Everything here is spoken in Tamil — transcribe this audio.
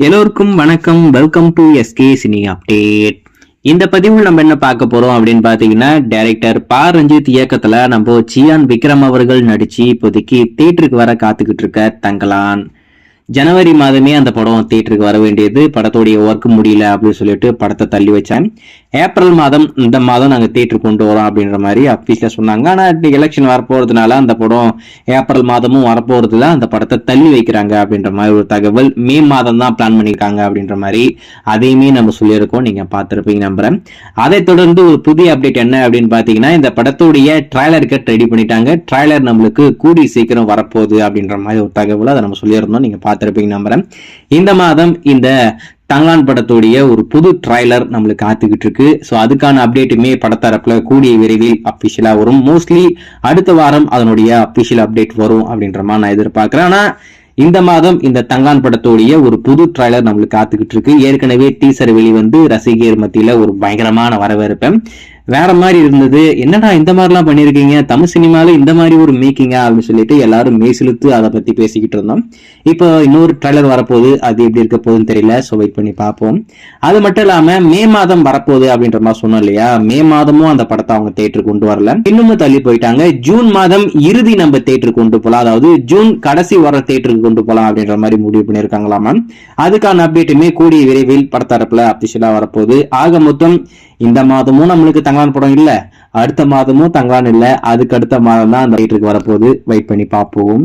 எல்லோருக்கும் வணக்கம். Welcome to SK Cine Update. இந்த பதிவில் நம்ம என்ன பார்க்க போறோம் அப்படின்னு பாத்தீங்கன்னா, டைரக்டர் பா ரஞ்சித் இயக்கத்துல நம்ம சியான் விக்ரம் அவர்கள் நடிச்சு இப்போதைக்கு தியேட்டருக்கு வர காத்துக்கிட்டு இருக்க தங்கலான். ஜனவரி மாதமே அந்த படம் தியேட்டருக்கு வர வேண்டியது, படத்தோடைய ஒர்க் முடியல அப்படின்னு சொல்லிட்டு படத்தை தள்ளி வச்சாங்க. ஏப்ரல் மாதம் இந்த மாதம் நாங்க தியேட்டருக்கு கொண்டு வரோம் அப்படின்ற மாதிரி அஃபீஷியலா சொன்னாங்க. ஆனா எலெக்ஷன் வரப்போறதுனால அந்த படம் ஏப்ரல் மாதமும் வரப்போறதுல அந்த படத்தை தள்ளி வைக்கிறாங்க அப்படின்ற மாதிரி ஒரு தகவல். மே மாதம் தான் பிளான் பண்ணிருக்காங்க அப்படின்ற மாதிரி அதையுமே நம்ம சொல்லியிருக்கோம், நீங்க பார்த்திருப்பீங்க நம்புறேன். அதை தொடர்ந்து ஒரு புதிய அப்டேட் என்ன அப்படின்னு பாத்தீங்கன்னா, இந்த படத்துடைய ட்ரைலர் கட் ரெடி பண்ணிட்டாங்க. ட்ரைலர் நம்மளுக்கு கூடி சீக்கிரம் வரப்போகுது அப்படின்ற மாதிரி ஒரு தகவல் அதை நம்ம சொல்லியிருந்தோம், நீங்க பார்த்திருப்பீங்க நம்புறேன். இந்த மாதம் இந்த தங்கலான் படத்துடைய ஒரு புது ட்ரைலர் நம்மளுக்கு காத்துக்கிட்டு இருக்கு. ஸோ அதுக்கான அப்டேட்டுமே படத்தரப்புல கூடிய விரைவில் அபிஷியலா வரும். மோஸ்ட்லி அடுத்த வாரம் அதனுடைய அபிஷியல் அப்டேட் வரும் அப்படின்ற மாதிரி நான் எதிர்பார்க்கிறேன். ஆனா இந்த மாதம் இந்த தங்கலான் படத்துடைய ஒரு புது ட்ரைலர் நம்மளுக்கு காத்துக்கிட்டு இருக்கு. ஏற்கனவே டீசர் வெளிவந்து ரசிகர் மத்தியில ஒரு பயங்கரமான வரவேற்பு வேற மாதிரி இருந்தது. என்னடா இந்த மாதிரிலாம் பண்ணிருக்கீங்க, தமிழ் சினிமால இந்த மாதிரி ஒரு மேக்கிங்கா அப்படின்னு சொல்லிட்டு எல்லாரும் மேசிலுத்து அதை பத்தி பேசிக்கிட்டு இருந்தோம். இப்போ இன்னொரு ட்ரைலர் வரப்போகுது, அது எப்படி இருக்க போகுதுன்னு தெரியல. ஸோ வெயிட் பண்ணி பார்ப்போம். அது மட்டும் இல்லாம மே மாதம் வரப்போகுது அப்படின்ற மாதிரி சொன்னோம் இல்லையா, மே மாதமும் அந்த படத்தை அவங்க தியேட்டருக்கு கொண்டு வரல, இன்னமும் தள்ளி போயிட்டாங்க. ஜூன் மாதம் இறுதி நம்ம தியேட்டருக்கு கொண்டு போகலாம், அதாவது ஜூன் கடைசி வர தியேட்டருக்கு கொண்டு போகலாம் அப்படின்ற மாதிரி முடிவு பண்ணிருக்காங்களாமா. அதுக்கான அப்டேட்டுமே கூடிய விரைவில் படத்தரப்புல அபிஷியலா வரப்போகுது. ஆக மொத்தம் இந்த மாதமும் நம்மளுக்கு தங்கலான் படம் இல்ல, அடுத்த மாதமும் தங்கலான் இல்ல, அதுக்கு அடுத்த மாதம் தான் அந்த தியேட்டருக்கு வரப்போகுது. வெயிட் பண்ணி பார்ப்போம்.